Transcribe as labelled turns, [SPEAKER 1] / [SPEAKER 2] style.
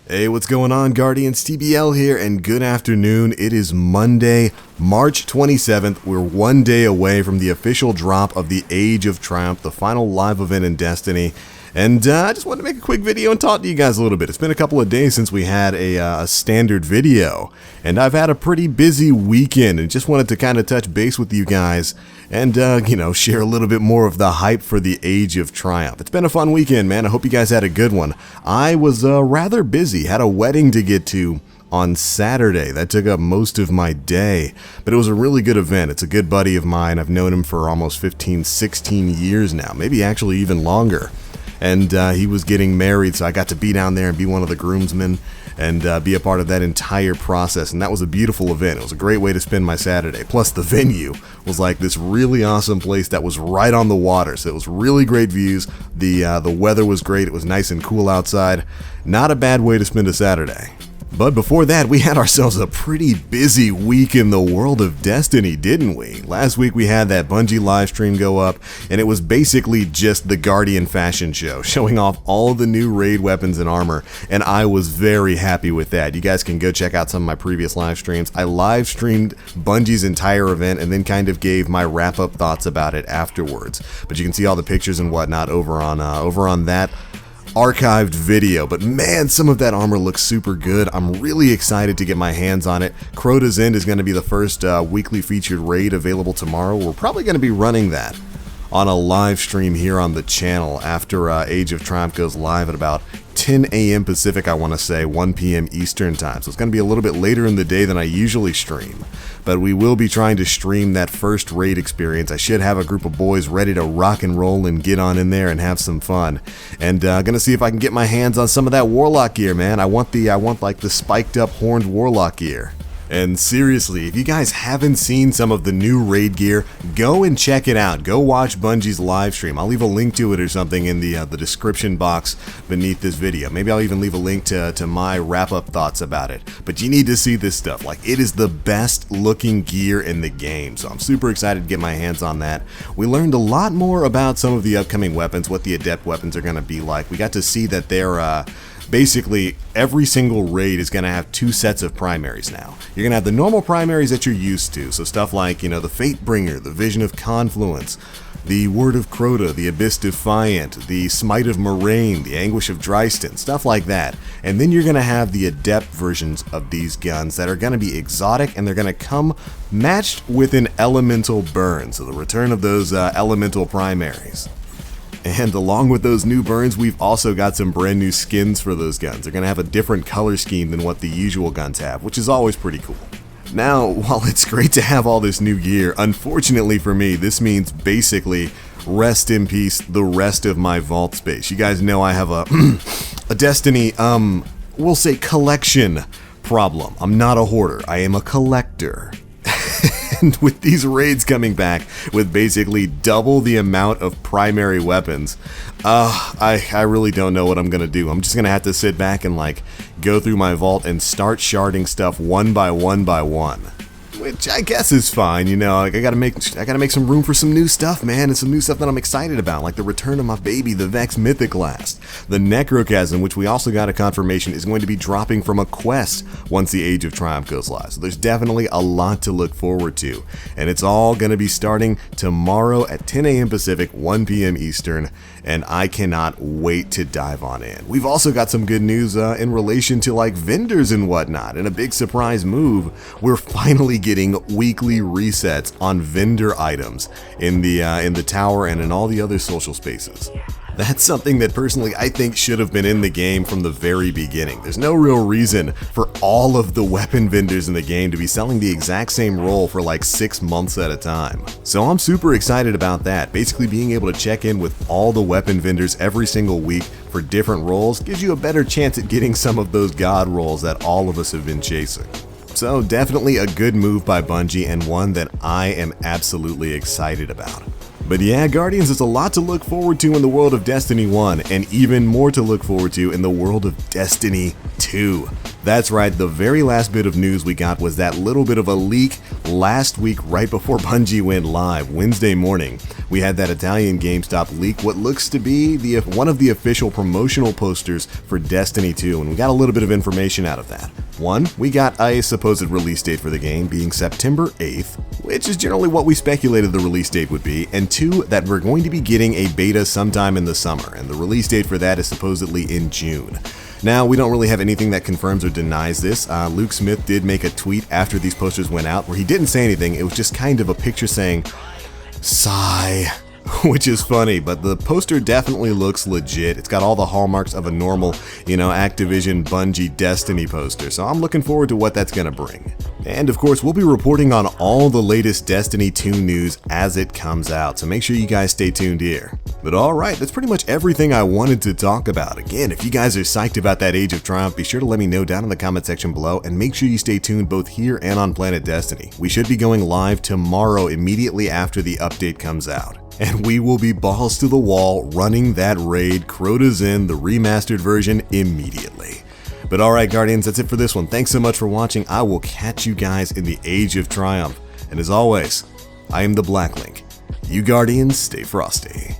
[SPEAKER 1] Hey, what's going on, Guardians? TBL here, and good afternoon. It is Monday, March 27th. We're one day away from the official drop of the Age of Triumph, the final live event in Destiny. And I just wanted to make a quick video and talk to you guys a little bit. It's been a couple of days since we had a standard video, and I've had a pretty busy weekend and just wanted to kind of touch base with you guys and, share a little bit more of the hype for the Age of Triumph. It's been a fun weekend, man. I hope you guys had a good one. I was rather busy, had a wedding to get to on Saturday. That took up most of my day, but it was a really good event. It's a good buddy of mine. I've known him for almost 15, 16 years now, maybe actually even longer. And he was getting married, so I got to be down there and be one of the groomsmen and be a part of that entire process. And that was a beautiful event. It was a great way to spend my Saturday. Plus, the venue was like this really awesome place that was right on the water, so it was really great views. The weather was great. It was nice and cool outside. Not a bad way to spend a Saturday. But before that, we had ourselves a pretty busy week in the world of Destiny, didn't we? Last week we had that Bungie live stream go up, and it was basically just the Guardian fashion show, showing off all the new raid weapons and armor, and I was very happy with that. You guys can go check out some of my previous live streams. I live streamed Bungie's entire event and then kind of gave my wrap-up thoughts about it afterwards. But you can see all the pictures and whatnot over on that archived video. But man, some of that armor looks super good. I'm really excited to get my hands on it. Crota's End is going to be the first weekly featured raid available tomorrow. We're probably going to be running that on a live stream here on the channel after Age of Triumph goes live at about 10 a.m. Pacific, I want to say, 1 p.m. Eastern time. So it's going to be a little bit later in the day than I usually stream. But we will be trying to stream that first raid experience. I should have a group of boys ready to rock and roll and get on in there and have some fun. And gonna see if I can get my hands on some of that Warlock gear, man. I want like the spiked up horned Warlock gear. And seriously, if you guys haven't seen some of the new raid gear, go and check it out. Go watch Bungie's live stream. I'll leave a link to it or something in the description box beneath this video. Maybe I'll even leave a link to my wrap-up thoughts about it. But you need to see this stuff. Like, it is the best looking gear in the game. So I'm super excited to get my hands on that. We learned a lot more about some of the upcoming weapons, what the adept weapons are going to be like. We got to see that they're basically, every single raid is going to have two sets of primaries now. You're going to have the normal primaries that you're used to, so stuff like, the Fatebringer, the Vision of Confluence, the Word of Crota, the Abyss Defiant, the Smite of Moraine, the Anguish of Dryston, stuff like that. And then you're going to have the adept versions of these guns that are going to be exotic, and they're going to come matched with an elemental burn, so the return of those elemental primaries. And along with those new burns, we've also got some brand new skins for those guns. They're going to have a different color scheme than what the usual guns have, which is always pretty cool. Now, while it's great to have all this new gear, unfortunately for me, this means basically rest in peace the rest of my vault space. You guys know I have a Destiny, we'll say collection problem. I'm not a hoarder, I am a collector. And with these raids coming back with basically double the amount of primary weapons, I really don't know what I'm gonna do. I'm just gonna have to sit back and go through my vault and start sharding stuff one by one by one. Which I guess is fine, I gotta make some room for some new stuff, man, and some new stuff that I'm excited about, like the return of my baby, the Vex Mythic Last. The Necrochasm, which we also got a confirmation is going to be dropping from a quest once the Age of Triumph goes live. So there's definitely a lot to look forward to. And it's all gonna be starting tomorrow at 10 a.m. Pacific, 1 p.m. Eastern, and I cannot wait to dive on in. We've also got some good news in relation to vendors and whatnot, and a big surprise move. We're finally getting weekly resets on vendor items in the tower and in all the other social spaces. That's something that personally I think should have been in the game from the very beginning. There's no real reason for all of the weapon vendors in the game to be selling the exact same role for 6 months at a time. So I'm super excited about that. Basically being able to check in with all the weapon vendors every single week for different roles gives you a better chance at getting some of those god roles that all of us have been chasing. So definitely a good move by Bungie, and one that I am absolutely excited about. But yeah, Guardians, there's a lot to look forward to in the world of Destiny 1, and even more to look forward to in the world of Destiny 2. That's right, the very last bit of news we got was that little bit of a leak last week right before Bungie went live, Wednesday morning. We had that Italian GameStop leak what looks to be one of the official promotional posters for Destiny 2, and we got a little bit of information out of that. One, we got a supposed release date for the game being September 8th, which is generally what we speculated the release date would be, and two, that we're going to be getting a beta sometime in the summer, and the release date for that is supposedly in June. Now, we don't really have anything that confirms or denies this. Luke Smith did make a tweet after these posters went out where he didn't say anything. It was just kind of a picture saying, sigh, which is funny, but the poster definitely looks legit. It's got all the hallmarks of a normal, Activision Bungie Destiny poster, so I'm looking forward to what that's going to bring. And of course, we'll be reporting on all the latest Destiny 2 news as it comes out, so make sure you guys stay tuned here. But alright, that's pretty much everything I wanted to talk about. Again, if you guys are psyched about that Age of Triumph, be sure to let me know down in the comment section below, and make sure you stay tuned both here and on Planet Destiny. We should be going live tomorrow immediately after the update comes out. And we will be balls to the wall running that raid, Crota's Inn, the remastered version, immediately. But alright Guardians, that's it for this one. Thanks so much for watching. I will catch you guys in the Age of Triumph. And as always, I am TheBlackLink. You Guardians, stay frosty.